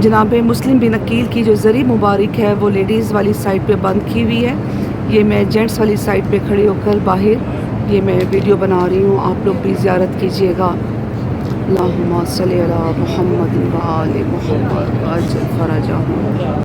जनाब मुस्लिम बिन अकील की जो ज़री मुबारक है वो लेडीज़ वाली साइड पे बंद की हुई है। ये मैं जेंट्स वाली साइड पे खड़े होकर बाहर ये मैं वीडियो बना रही हूँ। आप लोग भी ज़ियारत कीजिएगा। अल्लाहुम्मा सल्ली अला मुहम्मद व आले मुहम्मद अजल फरजहum।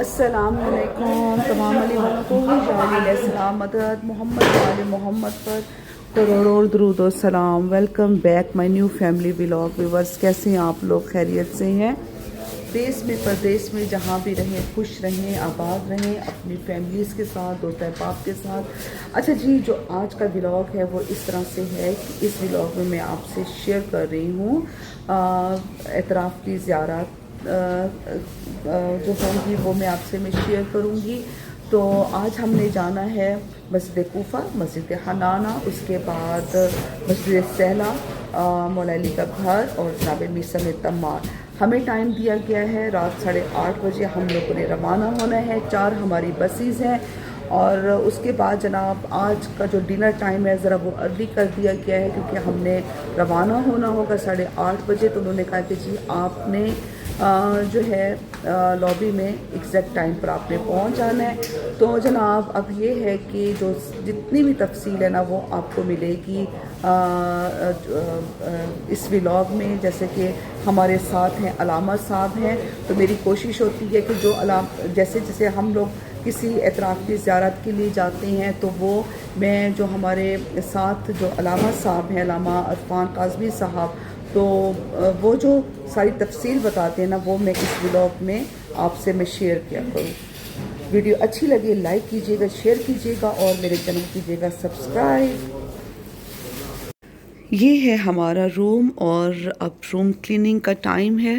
अस्सलामुअलैकुम तमाम अली वालों को सलाम मदद मोहम्मद वाले मोहम्मद पर करोड़ों दरूद और सलाम। Welcome back my new family vlog. Viewers कैसे हैं आप लोग? खैरियत से हैं? देश में परदेश में जहाँ भी रहें खुश रहें आबाद रहें अपनी फैमिलीज़ के साथ दोस्त अहबाब के साथ। अच्छा जी, जो आज का व्लॉग है वो इस तरह से है कि इस व्लॉग में मैं आपसे शेयर कर रही हूँ एतराफ़ की ज़ियारत जो होंगी वो मैं आपसे शेयर करूँगी। तो आज हमने जाना है मस्जिद कूफा, मस्जिद हनाना, उसके बाद मस्जिद सहला, मौला अली का घर और जनाब मीसम तम्मार। हमें टाइम दिया गया है रात 8:30 बजे हम लोगों ने रवाना होना है। 4 हमारी बसेस हैं और उसके बाद जनाब आज का जो डिनर टाइम है ज़रा वो अर्ली कर दिया गया है क्योंकि हमने रवाना होना होगा 8:30 बजे। तो उन्होंने कहा कि जी आपने जो है लॉबी में एग्जैक्ट टाइम पर आपने पहुंच जाना है। तो जनाब अब ये है कि जो जितनी भी तफसील है ना वो आपको मिलेगी इस व्लॉग में। जैसे कि हमारे साथ हैं अलामा साहब हैं, तो मेरी कोशिश होती है कि जो जैसे जैसे हम लोग किसी एतराफ़ की ज़ियारत के लिए जाते हैं तो वो मैं जो हमारे साथ जो अलामा साहब हैं अलामा अरफान काज़मी साहब, तो वो जो सारी तफसील बताते हैं ना वो मैं इस व्लॉग में आपसे मैं शेयर किया करूँ। वीडियो अच्छी लगे लाइक कीजिएगा, शेयर कीजिएगा और मेरे चैनल कीजिएगा सब्सक्राइब। ये है हमारा रूम और अब रूम क्लीनिंग का टाइम है।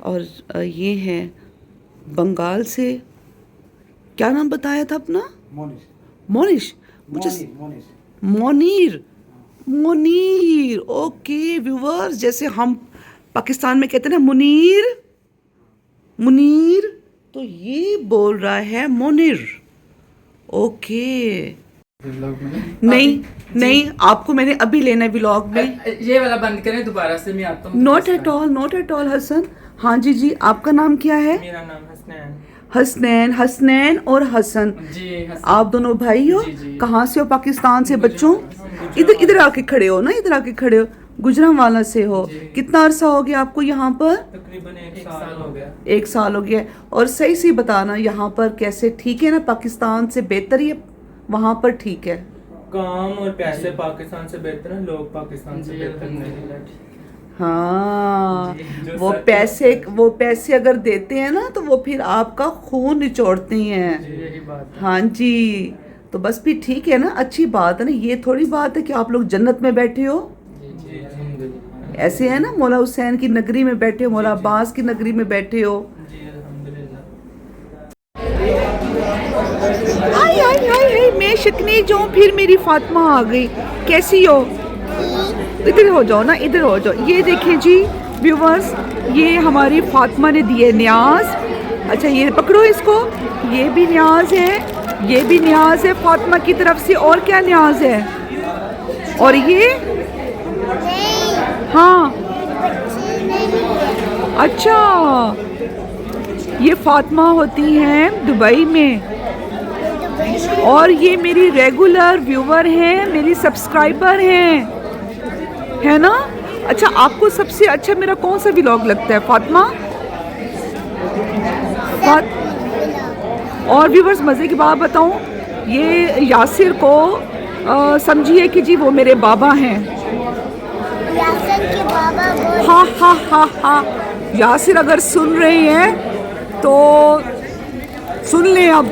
और ये है बंगाल से, क्या नाम बताया था अपना? मोनिश। मुझे मोनीर मुनीर। ओके व्यूवर्स, जैसे हम पाकिस्तान में कहते हैं ना मुनीर मुनीर, तो ये बोल रहा है मोनिर। ओके नहीं आपको मैंने अभी लेना है व्लॉग में। ये वाला बंद करें, दोबारा से मैं आता हूँ। Not at all Hasan. हाँ जी आपका नाम क्या है? मेरा नाम हसनैन। हसनैन और हसन जी, आप दोनों भाई हो? कहाँ से हो? पाकिस्तान से। बच्चों इधर आके खड़े हो ना, इधर आके खड़े हो। गुजरांवाला से हो। कितना अरसा हो गया आपको यहाँ पर? तकरीबन 1 साल हो गया। 1 साल हो गया। और सही से बताना यहाँ पर कैसे ठीक है ना? पाकिस्तान से बेहतर ही वहाँ पर ठीक है? काम और पैसे पाकिस्तान से बेहतर है, लोग पाकिस्तान से बेहतर नहीं। हाँ, वो पैसे अगर देते हैं ना तो वो फिर आपका खून निचोड़ते हैं। यही बात है। हाँ जी, तो बस भी ठीक है ना, अच्छी बात है ना। ये थोड़ी बात है कि आप लोग जन्नत में बैठे हो। ऐसे है ना, मौला हुसैन की नगरी में बैठे हो, मौला अब्बास की नगरी में बैठे हो। हाय मैं शिकनी जाऊँ, फिर मेरी फातिमा आ गई। कैसी हो? इधर हो जाओ ना, इधर हो जाओ। ये देखें जी व्यूवर्स, ये हमारी फातिमा ने दिए न्याज। अच्छा ये पकड़ो इसको, ये भी न्याज है, ये भी न्याज है फातिमा की तरफ से। और क्या न्याज है? और ये हाँ अच्छा, ये फातिमा होती हैं दुबई में और ये मेरी रेगुलर व्यूवर हैं, मेरी सब्सक्राइबर हैं, है ना? अच्छा आपको सबसे अच्छा मेरा कौन सा व्लॉग लगता है फातिमा? और व्यूवर्स मज़े की बात बताऊं, ये यासिर को समझिए कि जी वो मेरे बाबा हैं। यासिर के बाबा बहुत हाँ हाँ हाँ हाँ, यासिर अगर सुन रहे हैं तो सुन लें अब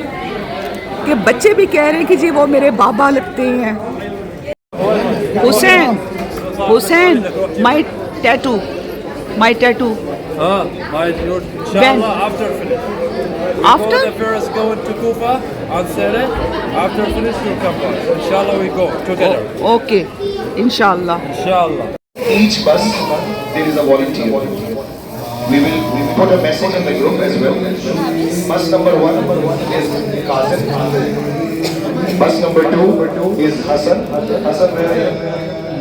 कि बच्चे भी कह रहे हैं कि जी वो मेरे बाबा लगते हैं। Hussain, Hussain, my tattoo, my tattoo. Inshallah, after finish. After? The first going to Kufa on Saturday. After finish, you come back. Inshallah, we go together. Okay, इंशाल्लाह। Inshallah. Each bus, there is a volunteer. We will put a message in the group as well. Bus number 1 is Qasim. Bus number 2 is Hassan. Hassan, where are you?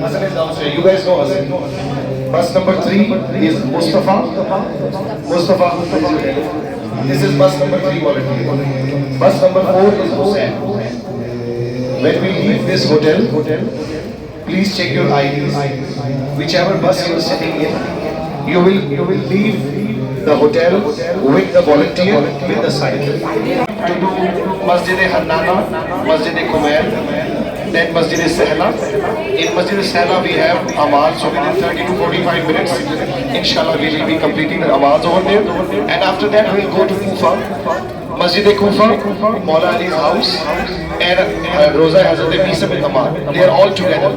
Hassan is downstairs. You guys know Hassan. Bus number 3 is Mustafa. Mustafa, this is bus number 3 volunteer. Bus number 4 is Hussain. When we leave this hotel, please check your IDs. Whichever bus you are sitting in, you will leave the hotel with the volunteer with the sign. To do Masjid Hannana, Masjid Kumail, then Masjid Sahla. In Masjid Sahla we have Amal, so within 30 to 45 minutes, inshallah we will be completing the Amals over there. And after that we will go to Kufa. Masjid Kufa, Maula Ali's house, and Roza Hazrat Nisa bin Amal. They are all together.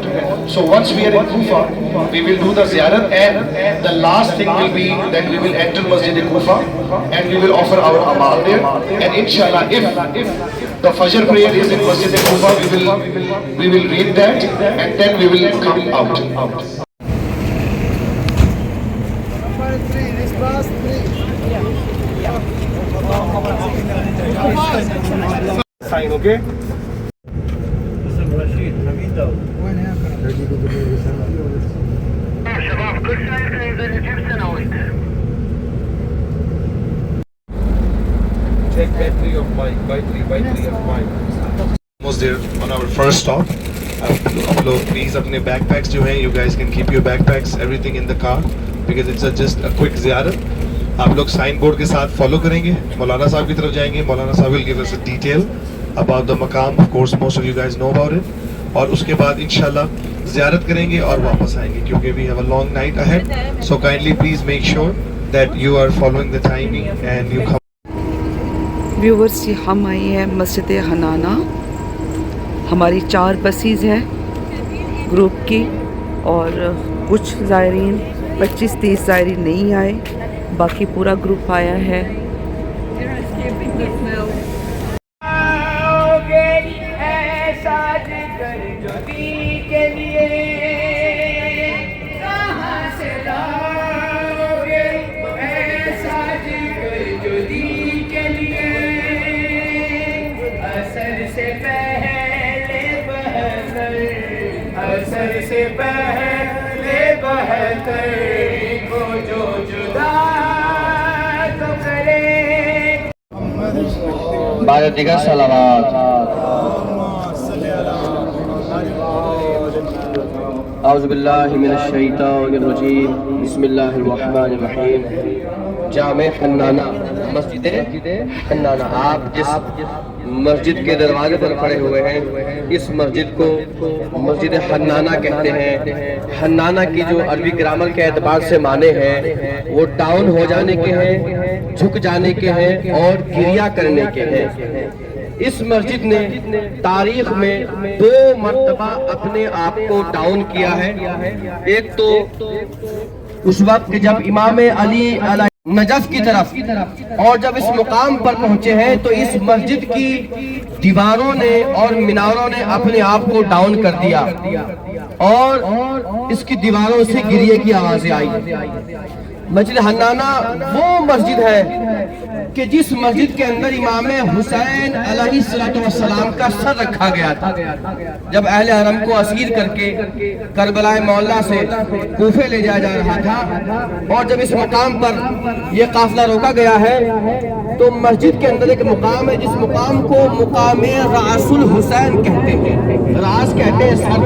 So once we are in Kufa, we will do the ziyarat, and the last thing will be that we will enter Masjid Kufa and we will offer our Amal there. And inshallah, if the Fajr prayer is in Masjid Kufa, we will read that and then we will come out. Sign, okay? Check battery of mic. Battery of mic. Almost there on our first stop. आप लोग please अपने backpacks जो हैं, you guys can keep your backpacks, everything in the car because it's just a quick ziyarat. आप लोग sign board के साथ follow करेंगे, मौलाना साहब की तरफ जाएंगे, मौलाना साहब will give us a detail about the मकाम, of course most of you guys know about it, और उसके बाद इंशाल्लाह ज़ियारत करेंगे और वापस आएंगे क्योंकि we have a long night ahead, so kindly please make sure that you are following the timing and you come. Viewers, ये हम आए हैं मस्जिद हनाना। हमारी 4 बसेस हैं ग्रुप की और कुछ ज़ायरीन 25-30 ज़ायरीन नहीं आए, बाकी पूरा ग्रुप आया है। से पहले बहकर को जो जुदा तो करे। बारह दिगर सलावत। औज़ुबिल्लाहि मिनश शैतानिर रजीम। बिस्मिल्लाहिर रहमानिर रहीम। जामे हन्नाना, मस्जिद हन्नाना। आप जिस मस्जिद के दरवाजे पर खड़े हुए हैं, इस मस्जिद को मस्जिद हन्नाना कहते हैं। हन्नाना की जो अरबी ग्रामर के एतबार से माने हैं वो डाउन हो जाने के हैं, झुक जाने के हैं और गिरिया करने के हैं। इस मस्जिद ने तारीख में 2 मर्तबा अपने आप को डाउन किया है। एक तो उस वक्त जब इमाम अली नजफ की तरफ और जब इस मुकाम पर पहुंचे हैं तो इस मस्जिद की दीवारों ने और मीनारों ने अपने आप को डाउन कर दिया और इसकी दीवारों से गिरिए की आवाजें आई। मस्जिद हन्नाना वो मस्जिद है कि जिस मस्जिद के अंदर इमाम हुसैन अलैहिस्सलाम का सर रखा गया था जब अहले हरम को असीर करके करबलाए मौला से कूफे ले जाया जा रहा था। और जब इस मकाम पर यह काफिला रोका गया है तो मस्जिद के अंदर एक मुकाम है जिस मुकाम को मुकाम रासुल हुसैन कहते हैं। रास कहते हैं सर।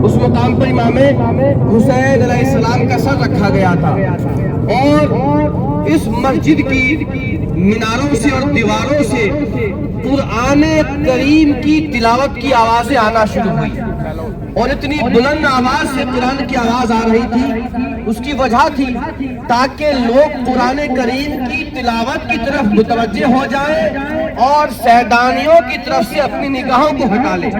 उस मुकाम पर इमाम हुसैन अलैहिस्सलाम का सर रखा गया था और इस मस्जिद की मीनारों से और दीवारों से कुरान करीम की तिलावत की आवाजें आना शुरू हुई। और इतनी बुलंद आवाज से कुरान की आवाज आ रही थी, उसकी वजह थी ताकि लोग कुरान करीम की तिलावत की तरफ मुतवज्जे हो जाएं और सैदानियों की तरफ से अपनी निगाहों को हटा लें।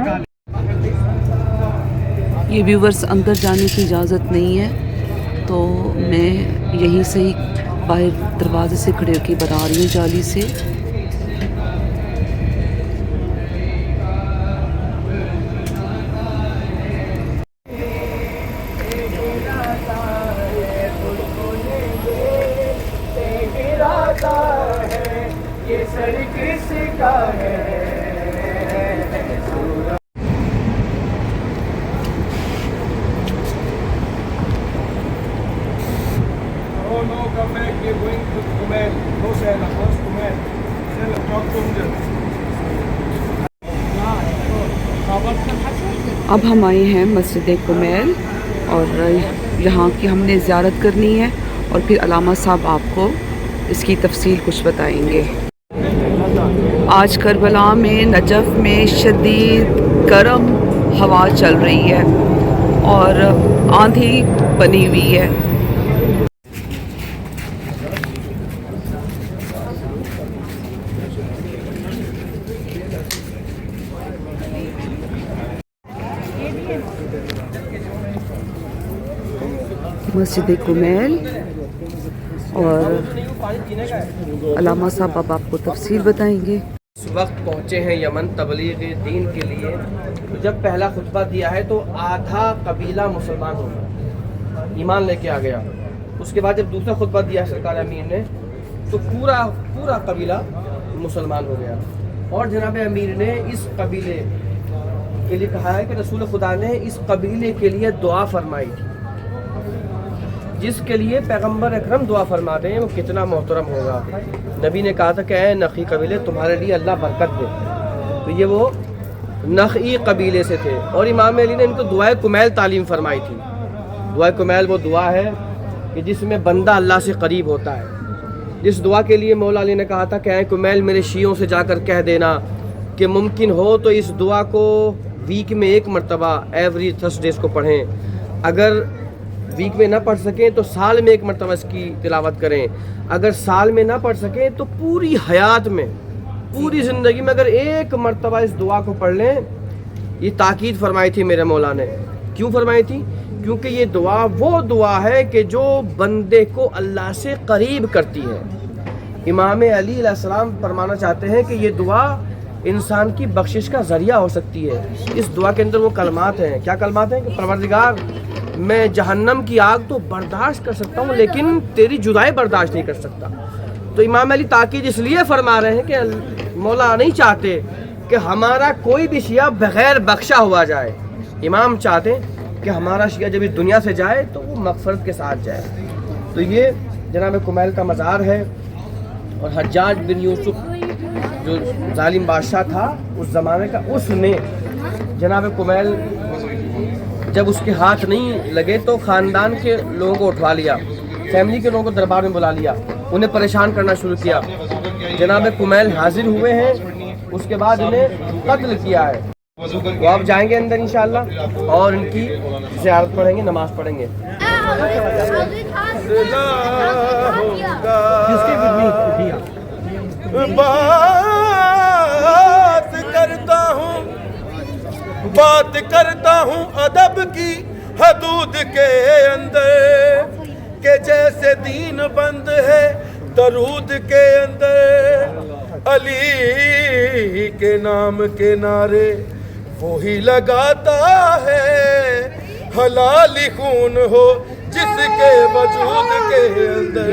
ये व्यूवर्स अंदर जाने की इजाज़त नहीं है, तो मैं यहीं से ही बाहर दरवाजे से खड़े होकर बता रही हूँ जाली से। No, come back. We're going to Kumail. No, Sela. First Kumail. Sela, talk to him. अब हम आए हैं मस्जिद कुमैल और यहाँ की हमने ज़ियारत करनी है और फिर अलामा साहब आपको इसकी तफसील कुछ बताएंगे। आज करबला में नजफ़ में शदीद गर्म हवा चल रही है और आंधी बनी हुई है। मस्जिद कुमैल और अलामा साहब अब आपको तफसील बताएंगे। इस वक्त पहुँचे हैं यमन तबलीग दीन के लिए। तो जब पहला खुतबा दिया है तो आधा कबीला मुसलमान हो गया, ईमान लेके आ गया। उसके बाद जब दूसरा खुतबा दिया सरकार अमीर ने तो पूरा कबीला मुसलमान हो गया। और जनाब अमीर ने इस कबीले के लिए कहा है कि रसूल खुदा ने इस कबीले के लिए दुआ फरमाई थी। जिसके लिए पैगंबर अकरम दुआ फरमाते हैं वो कितना मोहतरम होगा। नबी ने कहा था कि ऐ नखी कबीले तुम्हारे लिए अल्लाह बरकत दे। तो ये वो नखी कबीले से थे और इमाम अली ने इनको दुआए कुमैल तालीम फरमाई थी। दुआए कुमैल वो दुआ है कि जिसमें बंदा अल्लाह से करीब होता है। जिस दुआ के लिए मौला अली ने कहा था कि ऐ कुमैल मेरे शियों से जाकर कह देना कि मुमकिन हो तो इस दुआ को वीक में एक मरतबा एवरी थर्सडेज को पढ़ें। अगर वीक में ना पढ़ सकें तो साल में एक मरतबा इसकी तिलावत करें। अगर साल में ना पढ़ सकें तो पूरी हयात में, पूरी ज़िंदगी में अगर एक मरतबा इस दुआ को पढ़ लें। ये ताकीद फरमाई थी मेरे मौला ने। क्यों फरमाई थी? क्योंकि ये दुआ वो दुआ है कि जो बंदे को अल्लाह से करीब करती है। इमाम अली अलैहिस्सलाम फरमाना चाहते हैं कि ये दुआ इंसान की बख्शिश का ज़रिया हो सकती है। इस दुआ के अंदर वो कलमात हैं। क्या कलमात हैं? कि परवरदिगार मैं जहन्नम की आग तो बर्दाश्त कर सकता हूँ लेकिन तेरी जुदाई बर्दाश्त नहीं कर सकता। तो इमाम अली ताकीद इसलिए फरमा रहे हैं कि मौला नहीं चाहते कि हमारा कोई भी शिया बग़ैर बख्शा हुआ जाए। इमाम चाहते कि हमारा शिया जब इस दुनिया से जाए तो वो मग़फ़रत के साथ जाए। तो ये जनाब कुमैल का मज़ार है। और हज्जाज बिन यूसुफ जो जालिम बादशाह था उस ज़माने का, उसने जनाब कुमैल जब उसके हाथ नहीं लगे तो ख़ानदान के लोगों को उठवा लिया, फैमिली के लोगों को दरबार में बुला लिया, उन्हें परेशान करना शुरू किया। जनाब कुमैल हाजिर हुए हैं, उसके बाद उन्हें कत्ल किया है। तो आप जाएंगे अंदर इंशाअल्लाह और इनकी ज़ियारत पढ़ेंगे, नमाज़ पढ़ेंगे। बात करता हूँ अदब की हदूद के अंदर के जैसे दीन बंद है दरूद के अंदर। अली के नाम के नारे वो ही लगाता है, हलाली खून हो जिसके वजूद के अंदर।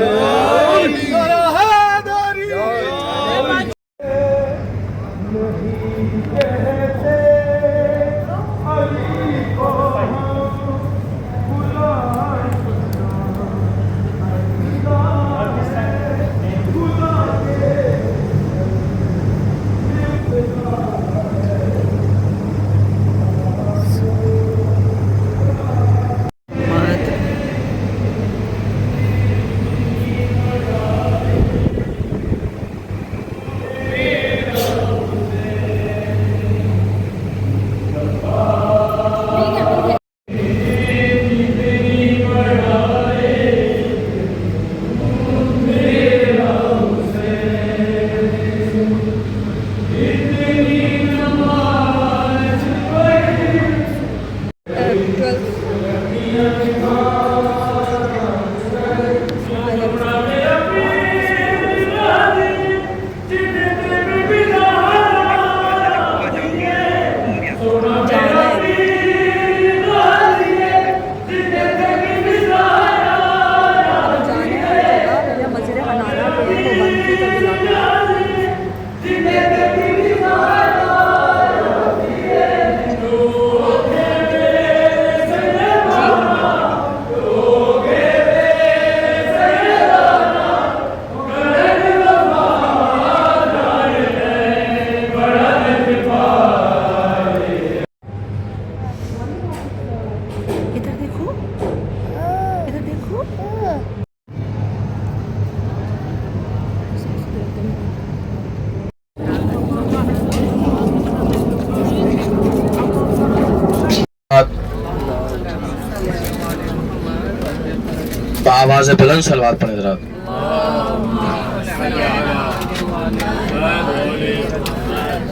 आवाज़ बुलंद सलवात पढ़े जरा।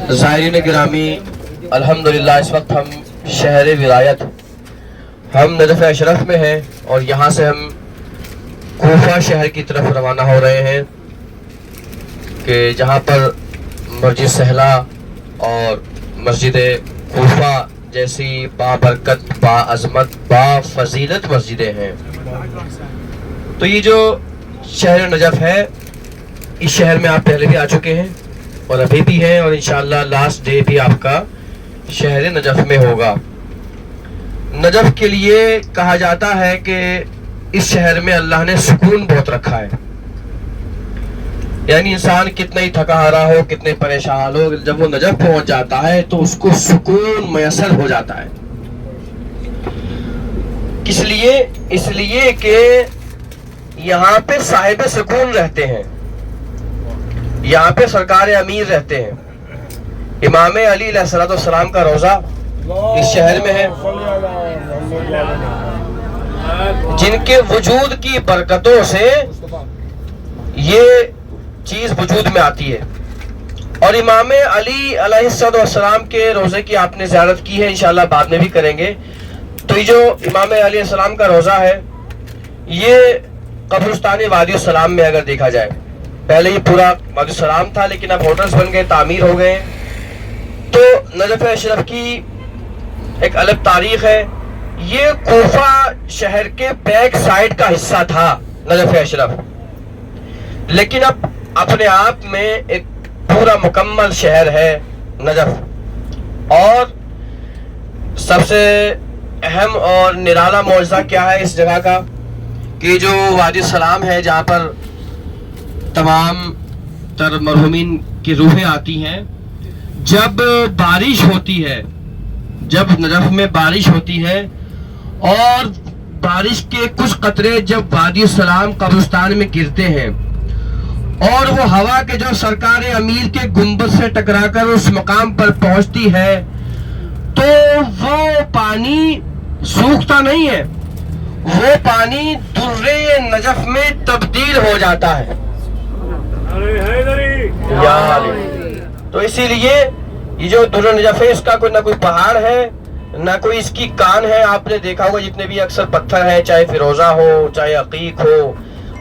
ज़ाहिरीन गिरामी, अल्हम्दुलिल्लाह इस वक्त हम शहर विलायत हम नजफ़ अशरफ में हैं और यहाँ से हम कूफा शहर की तरफ रवाना हो रहे हैं कि जहाँ पर मस्जिद सहला और मस्जिद कूफा जैसी बाबरकत, बाअज़मत, बाफजीलत मस्जिदें हैं। तो ये जो शहर नजफ़ है, इस शहर में आप पहले भी आ चुके हैं और अभी भी हैं और इंशाअल्लाह लास्ट डे भी आपका शहर नजफ़ में होगा। नजफ़ के लिए कहा जाता है कि इस शहर में अल्लाह ने सुकून बहुत रखा है। यानी इंसान कितना ही थका हारा हो, कितने परेशान हो, जब वो नजफ़ पहुंच जाता है तो उसको सुकून मयसर हो जाता है। किस लिए? इसलिए कि यहाँ पे साहिब सुकून रहते हैं, यहाँ पे सरकार अमीर रहते हैं। इमाम अली अलैहिस्सलाम का रोजा इस शहर में है, जिनके वजूद की बरकतों से ये चीज वजूद में आती है। और इमाम अली अलैहिस्सलाम के रोजे की आपने ज़ियारत की है, इंशाल्लाह बाद में भी करेंगे। तो ये जो इमाम अली अलैहिस्सलाम का रोजा है, ये कब्रिस्तान वादी सलाम में अगर देखा जाए, पहले ये पूरा वादी सलाम था लेकिन अब होटल्स बन गए, तामीर हो गए। तो नजफ़ अशरफ की एक अलग तारीख है। ये कूफा शहर के बैक साइड का हिस्सा था नजफ़ अशरफ, लेकिन अब अपने आप में एक पूरा मुकम्मल शहर है नजफ़। और सबसे अहम और निराला मौजज़ा क्या है इस जगह का कि जो वादी सलाम है, जहाँ पर तमाम तर मरहूमीन की रूहें आती हैं, जब बारिश होती है, जब नजफ़ में बारिश होती है और बारिश के कुछ कतरे जब वादी सलाम कब्रिस्तान में गिरते हैं और वो हवा के जो सरकार अमीर के गुंबद से टकराकर उस मकाम पर पहुंचती है, तो वो पानी सूखता नहीं है, वो पानी दुर्रे नजफ़ में तब्दील हो जाता है। तो इसीलिए ये जो दुर्रे नजफ़ है, इसका कोई ना कोई पहाड़ है, ना कोई इसकी कान है। आपने देखा होगा जितने भी अक्सर पत्थर हैं, चाहे फिरोजा हो, चाहे अकीक हो,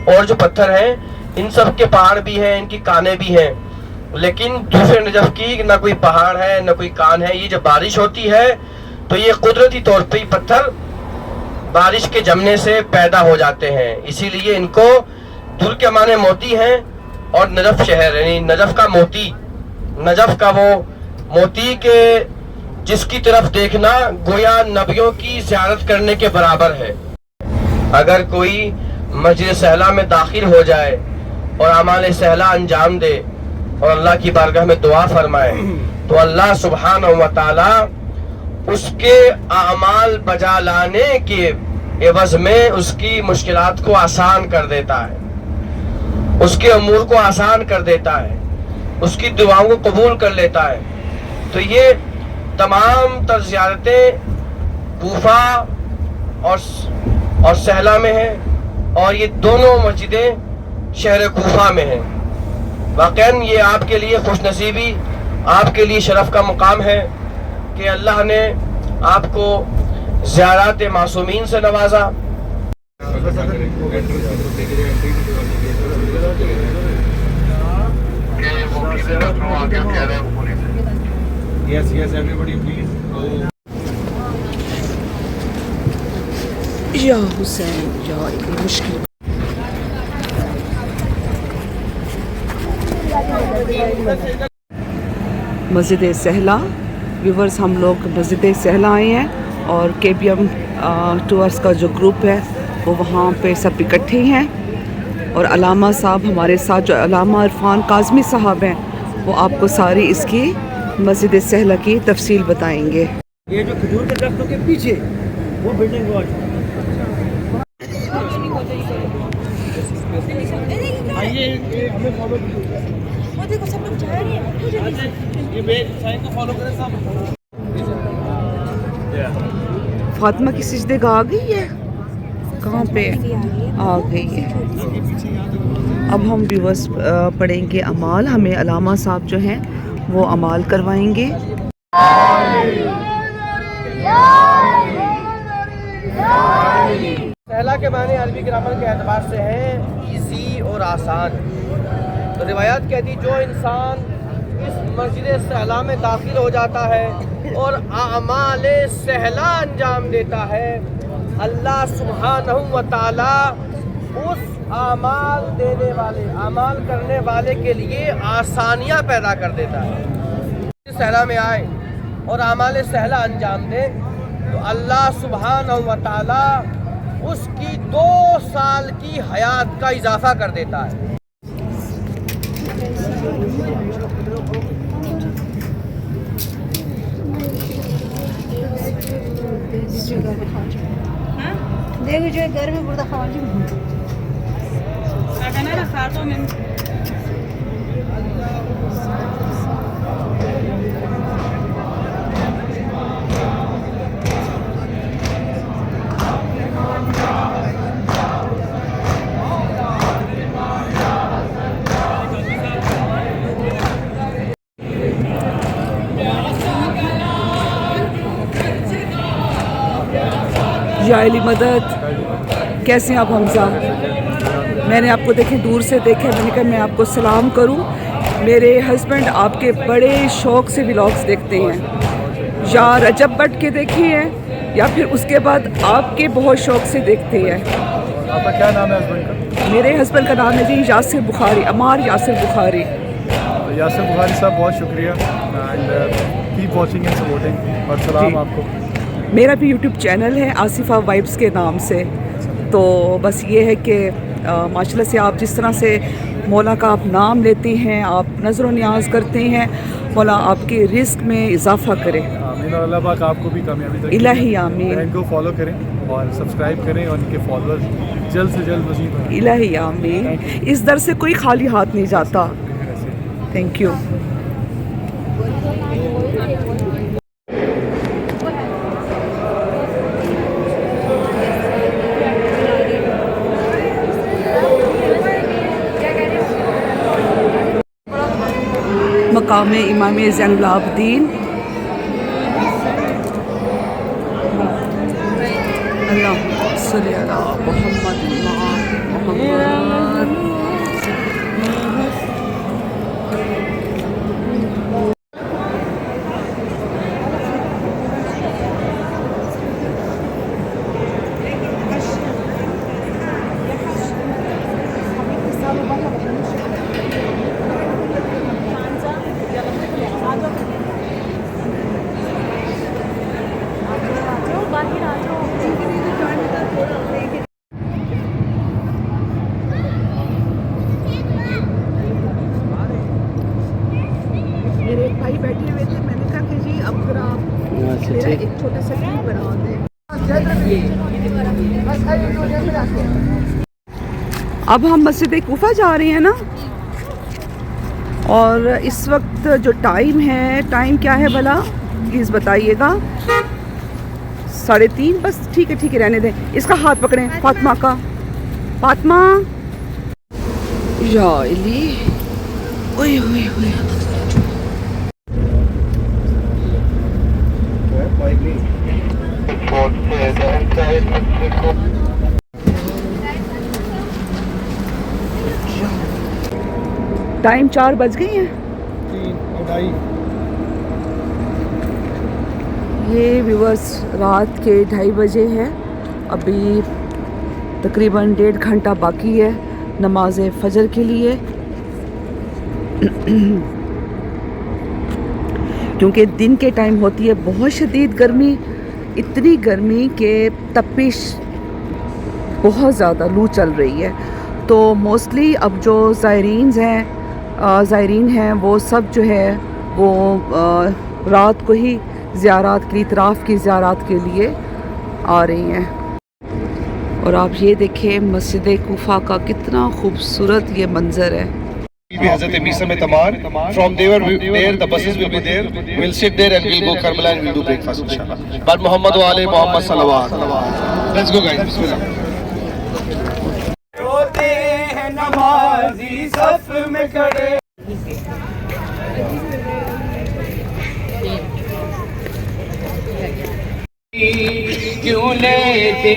और जो पत्थर हैं इन सब के पहाड़ भी हैं, इनकी काने भी हैं, लेकिन दूसरे नजफ़ की ना कोई पहाड़ है ना कोई कान है। ये जब बारिश होती है तो ये कुदरती तौर पे पत्थर बारिश के जमने से पैदा हो जाते हैं, इसीलिए इनको दुर के माने मोती हैं। और नजफ़ शहर यानी नजफ़ का मोती, नजफ़ का वो मोती के जिसकी तरफ देखना गोया नबियों की ज़ियारत करने के बराबर है। अगर कोई मस्जिद सहला में दाखिल हो जाए और अमाल सहला अंजाम दे और अल्लाह की बारगाह में दुआ फरमाए, तो अल्लाह सुब्हानहू व तआला उसके अमाल बजा लाने के एवज में उसकी मुश्किलात को आसान कर देता है, उसके अमूर को आसान कर देता है, उसकी दुआओं को कबूल कर लेता है। तो ये तमाम तर ज़ियारतें कूफा और सहला में हैं, और ये दोनों मस्जिदें शहर कूफा में हैं। वाक़ईन ये आपके लिए खुशनसीबी, आपके लिए शरफ का मुकाम है कि अल्लाह ने आपको ज़ियारत मासूमीन से नवाजा। Yes, everybody please go. या हुसैन या इतनी मुश्किल। मस्जिद सहला व्यूवर्स, हम लोग मस्जिद सहला आए हैं और KBM टूर्स का जो ग्रुप है वो वहाँ पे सब इकट्ठे हैं। और अलामा साहब हमारे साथ, जो अलामा इरफान काज़मी साहब हैं, वो आपको सारी इसकी मस्जिद सहला की तफसील बताएंगे। ये जो खजूर के दरख्तों के पीछे वो बिल्डिंग फातिमा की सिजदेगाह आ गई है, कहाँ पे आ गई है। अब हम व्यूअर्स पढ़ेंगे अमाल, हमें अलामा साहब जो हैं वो अमाल करवाएंगे। सहला के माने अरबी ग्रामर के एतबार से है इजी और आसान। तो रिवायत कहती जो इंसान इस मस्जिद सहला में दाखिल हो जाता है और आमाले सहला अंजाम देता है, अल्लाह सुब्हानहू व तआला उस आमाल देने वाले, आमाल करने वाले के लिए आसानियाँ पैदा कर देता है। सहला में आए और आमाले सहला अंजाम दे तो अल्लाह सुब्हानहू व तआला उसकी 2 साल की हयात का इजाफा कर देता है। देखो जो घर में बुरा खावाजी या अली मदद, कैसे हैं आप हमजा? मैंने आपको देखे दूर से देखे, मैंने कहा मैं आपको सलाम करूं। मेरे हस्बैंड आपके बड़े शौक़ से व्लॉग्स देखते हैं, या रजब भट्ट के देखे हैं या फिर उसके बाद आपके बहुत शौक़ से देखते हैं। आपका क्या नाम है हस्बैंड का? मेरे हस्बैंड का नाम है जी यासिर बुखारी, अमार यासिर बुखारी। यासिर बुखारी साहब बहुत शुक्रिया and keep watching and supporting. और सलाम आपको। मेरा भी यूट्यूब चैनल है आसिफा वाइब्स के नाम से। तो बस ये है कि माशाल्लाह से आप जिस तरह से मौला का आप नाम लेते हैं, आप नज़र न्याज करते हैं, मौला आपके रिस्क में इजाफा करे। आमीन। और अल्लाह पाक आपको भी कामयाबी दें। इलाही आमीन। इनको फॉलो करें और सब्सक्राइब करें और इनके फॉलोअर्स जल्द से जल्द मज़ीद बढ़ें। इलाही आमीन। इस दर से कोई खाली हाथ नहीं जाता। Thank you. मकाम इमाम ज़ैनुल आबदीन, अल्लाहुम्मा सल्ली अला मुहम्मद मोहम्मद। मेरे एक भाई बैठे हुए थे, मैंने कहा कि जी अब जरा मेरा एक छोटा सा क्लिप बना दें। अब हम मस्जिद कूफा जा रहे हैं ना, और इस वक्त जो टाइम है, टाइम क्या है भला प्लीज़ बताइएगा? 3:30। बस ठीक है रहने दें। इसका हाथ पकड़ें फातिमा का। फातिमा या अली, ओए ओए ओए। टाइम 4 बज गए हैं। 3:30। ये व्यूअर्स रात के 2:30 बजे हैं। अभी तकरीबन 1.5 घंटा बाकी है नमाज फजर के लिए। क्योंकि दिन के टाइम होती है बहुत शदीद गर्मी, इतनी गर्मी कि तपिश बहुत ज़्यादा, लू चल रही है। तो मोस्टली अब जो ज़ायरीन हैं वो सब जो है वो रात को ही ज़ियारात के लिए, इतराफ़ की ज़ियारात के लिए आ रही हैं। और आप ये देखें मस्जिद कूफा का कितना खूबसूरत ये मंज़र है। Hazrat Misa mein Tamar. From there, the buses will be there. We'll sit there and we'll go Karbala and we'll do breakfast, inshallah. But Muhammad wa alayhi Muhammad salawat. Let's go, guys. Bismillah. होते हैं नमाजी सफ में खड़े। क्यों लेते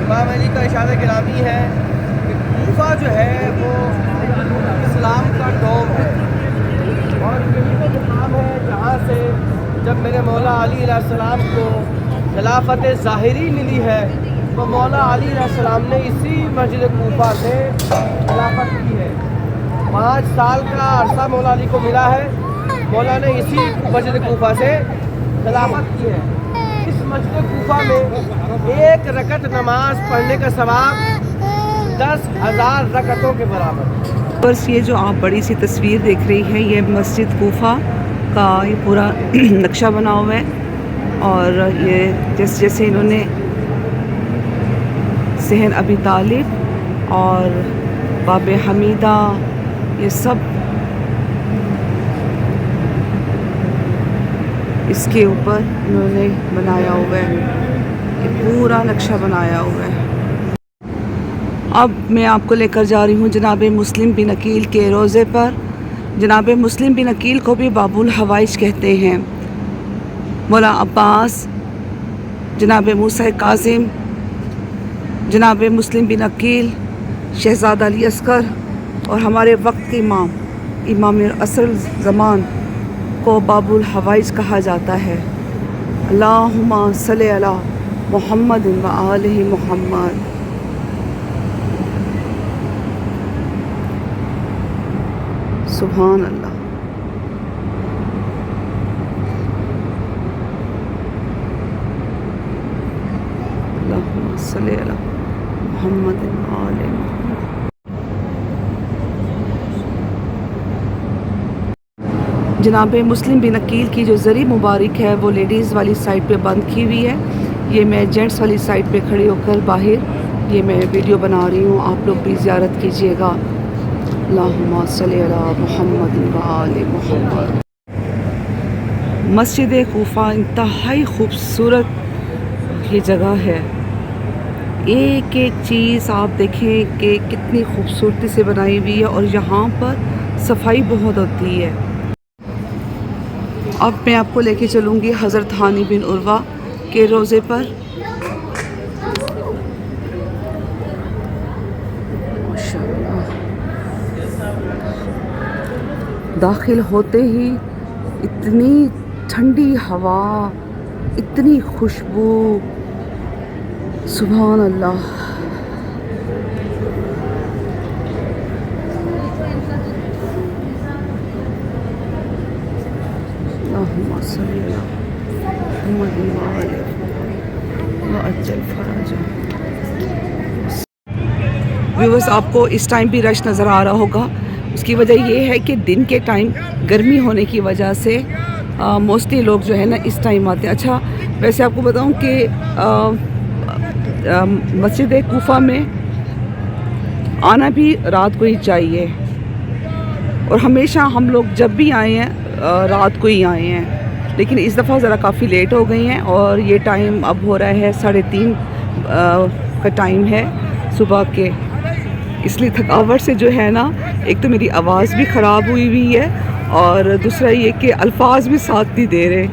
इमाम अली का इशारा गिरामी है कि कूफा जो है वो इस्लाम का डोम है और यही वो मुकाम है जहाँ से जब मेरे मौला अली अलैहिस्सलाम को खिलाफत ज़ाहिरी मिली है तो मौला अली अलैहिस्सलाम ने इसी मस्जिद कूफा से खिलाफत की है। 5 साल का अरसा मौला अली को मिला है, मौला ने इसी मस्जिद कूफा से खिलाफत की है। इस मस्जिद कूफा में एक रकत नमाज पढ़ने का सवाब 10,000 रकतों के बराबर। बस ये जो आप बड़ी सी तस्वीर देख रही हैं ये मस्जिद कूफा का ये पूरा नक्शा बना हुआ है और ये जैसे जैसे इन्होंने सहन अबी तालिब और बाब हमीदा ये सब इसके ऊपर इन्होंने बनाया हुआ है, ये पूरा नक्शा बनाया हुआ है। अब मैं आपको लेकर जा रही हूँ जनाब मुस्लिम बिन अकील के रोज़े पर। जनाब मुस्लिम बिन अकील को भी बाबुल हवाइज कहते हैं। मौला अब्बास, जनाब मूसा कासिम, जनाब मुस्लिम बिन अकील, शहज़ादा अली अस्कर और हमारे वक्त के इमाम असर ज़मान को बाबुल हवाइज कहा जाता है। अल्लाहुम्मा सल्ली अला मुहम्मद व आलिहि मुहम्मद। सुभान अल्लाह। अल्लाहुम्मा सल्ली अला मुहम्मद व आलिहि मुहम्मद। जनाब मुस्लिम बिन अकील की जो ज़री मुबारक है वो लेडीज़ वाली साइड पे बंद की हुई है। ये मैं जेंट्स वाली साइड पे खड़ी होकर बाहर ये मैं वीडियो बना रही हूँ, आप लोग भी ज़ियारत कीजिएगा। अल्लाहुम्मा सल्ली अला मुहम्मद व आलि मुहम्मद। मस्जिद कूफा इंतहाई खूबसूरत ये जगह है। एक एक चीज़ आप देखें कि कितनी खूबसूरती से बनाई हुई है और यहाँ पर सफाई बहुत होती है। अब मैं आपको लेके चलूँगी हज़रत हानी बिन उर्वा के रोज़े पर। माशाअल्लाह, दाखिल होते ही इतनी ठंडी हवा, इतनी खुशबू, सुभान अल्लाह। अल्लाहुम्मा सल्ली अला व्यूअर्स, आपको इस टाइम भी रश नज़र आ रहा होगा। उसकी वजह ये है कि दिन के टाइम गर्मी होने की वजह से मोस्टली लोग जो है ना इस टाइम आते हैं। अच्छा, वैसे आपको बताऊं कि मस्जिद कूफा में आना भी रात को ही चाहिए, और हमेशा हम लोग जब भी आए हैं रात को ही आए हैं, लेकिन इस दफ़ा ज़रा काफ़ी लेट हो गई हैं और ये टाइम अब हो रहा है 3:30 का टाइम है सुबह के। इसलिए थकावट से जो है ना, एक तो मेरी आवाज़ भी ख़राब हुई है और दूसरा ये कि अल्फाज भी साथ नहीं दे रहे।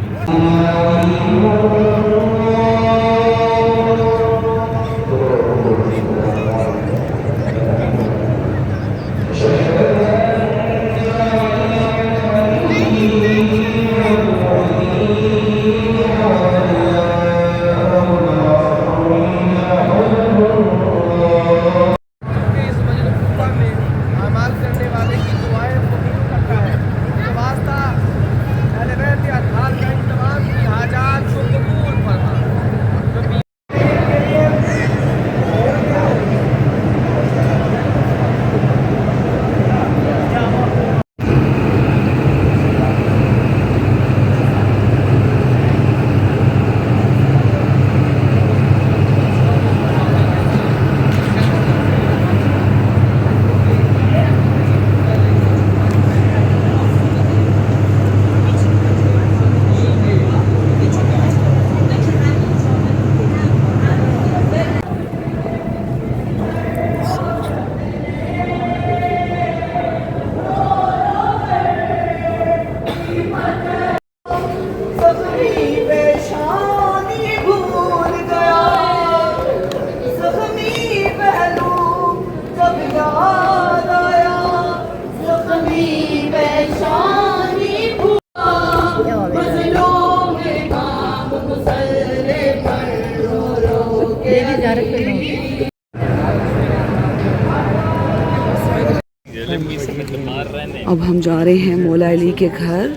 अब हम जा रहे हैं मौला अली के घर।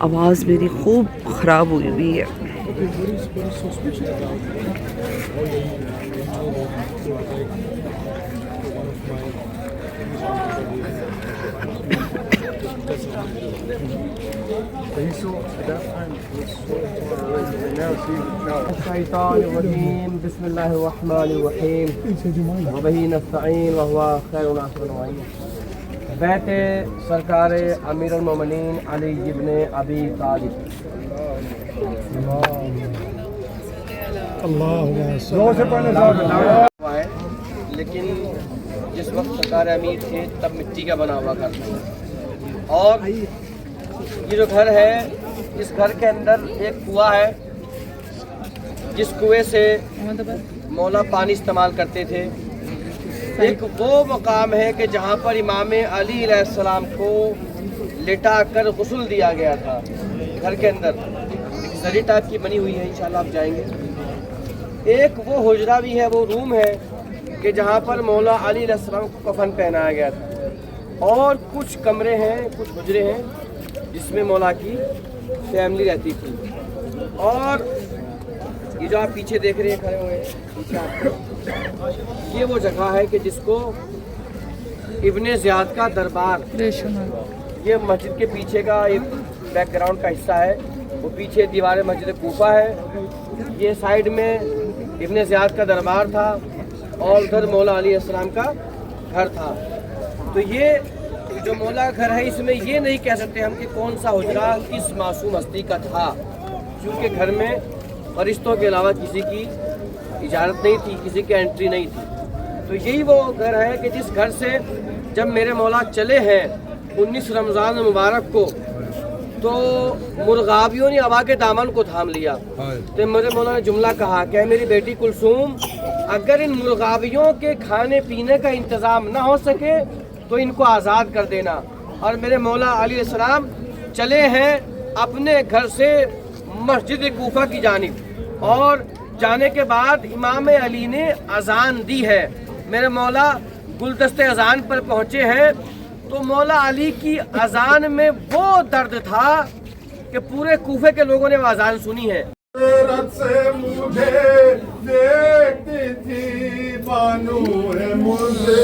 आवाज़ मेरी खूब ख़राब हुई है। बैत सरकार अमीर अल-मोमिनीन अली इब्न अबी तालिब। लेकिन जिस वक्त सरकार अमीर थे तब मिट्टी का बना हुआ घर था, और ये जो घर है, इस घर के अंदर एक कुआं है जिस कुएं से मौला पानी इस्तेमाल करते थे। एक वो मकाम है कि जहाँ पर इमाम अली अलैहिस्सलाम को लेटा कर गुस्ल दिया गया था। घर के अंदर एक जरी टाइप की बनी हुई है, इंशाल्लाह आप जाएंगे। एक वो हुजरा भी है, वो रूम है कि जहाँ पर मौला अली अलैहिस्सलाम को कफन पहनाया गया था, और कुछ कमरे हैं, कुछ हुजरे हैं जिसमें मौला की फैमिली रहती थी। और ये जो आप पीछे देख रहे हैं खड़े हुए हैं, ये वो जगह है कि जिसको इब्ने ज़ियाद का दरबार, ये मस्जिद के पीछे का एक बैकग्राउंड का हिस्सा है। वो पीछे दीवार मस्जिद कूफा है, ये साइड में इब्ने ज़ियाद का दरबार था, और उधर मौला अली अस्सलाम का घर था। तो ये जो मौला का घर है, इसमें ये नहीं कह सकते हम कि कौन सा हुजरा किस मासूम हस्ती का था, क्योंकि घर में फरिश्तों के अलावा किसी की इजाज़त नहीं थी, किसी की एंट्री नहीं थी। तो यही वो घर है कि जिस घर से जब मेरे मौला चले हैं 19 रमज़ान मुबारक को, तो मुर्गाबियों ने हवा के दामन को थाम लिया। तो मेरे मौला ने जुमला कहा कि मेरी बेटी कुलसूम, अगर इन मुर्गाबियों के खाने पीने का इंतज़ाम ना हो सके तो इनको आज़ाद कर देना। और मेरे मौला अली अस्सलाम चले हैं अपने घर से मस्जिद कूफा की जानिब, और जाने के बाद इमाम अली ने अजान दी है। मेरे मौला गुलदस्ते अजान पर पहुँचे हैं, तो मौला अली की अजान में वो दर्द था कि पूरे कूफे के लोगों ने वो अजान सुनी है। रत से मुझे देखती थी बानू है मुझसे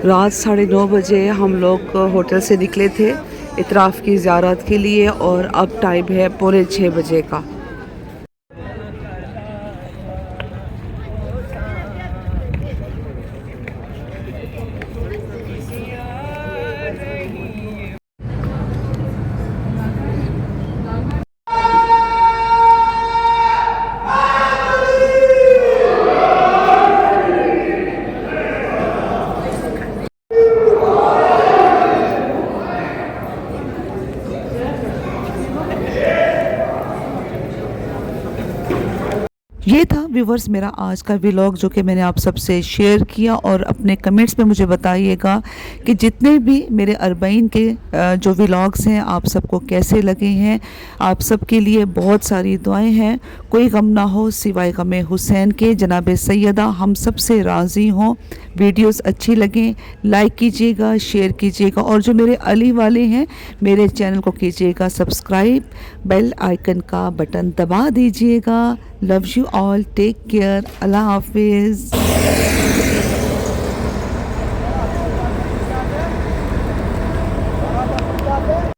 रात 9:30 बजे हम लोग होटल से निकले थे इतराफ़ की ज़ियारत के लिए और अब टाइम है 5:45 बजे का। ये था व्यूवर्स मेरा आज का व्लॉग जो कि मैंने आप सबसे शेयर किया, और अपने कमेंट्स में मुझे बताइएगा कि जितने भी मेरे अरबईन के जो व्लॉग्स हैं आप सबको कैसे लगे हैं। आप सबके लिए बहुत सारी दुआएं हैं। कोई गम ना हो सिवाय गम हुसैन के। जनाब सैयदा हम सब से राज़ी हों। वीडियोस अच्छी लगें लाइक कीजिएगा, शेयर कीजिएगा, और जो मेरे अली वाले हैं मेरे चैनल को कीजिएगा सब्सक्राइब, बेल आइकन का बटन दबा दीजिएगा। Love you all, take care, अल्लाह हाफिज़।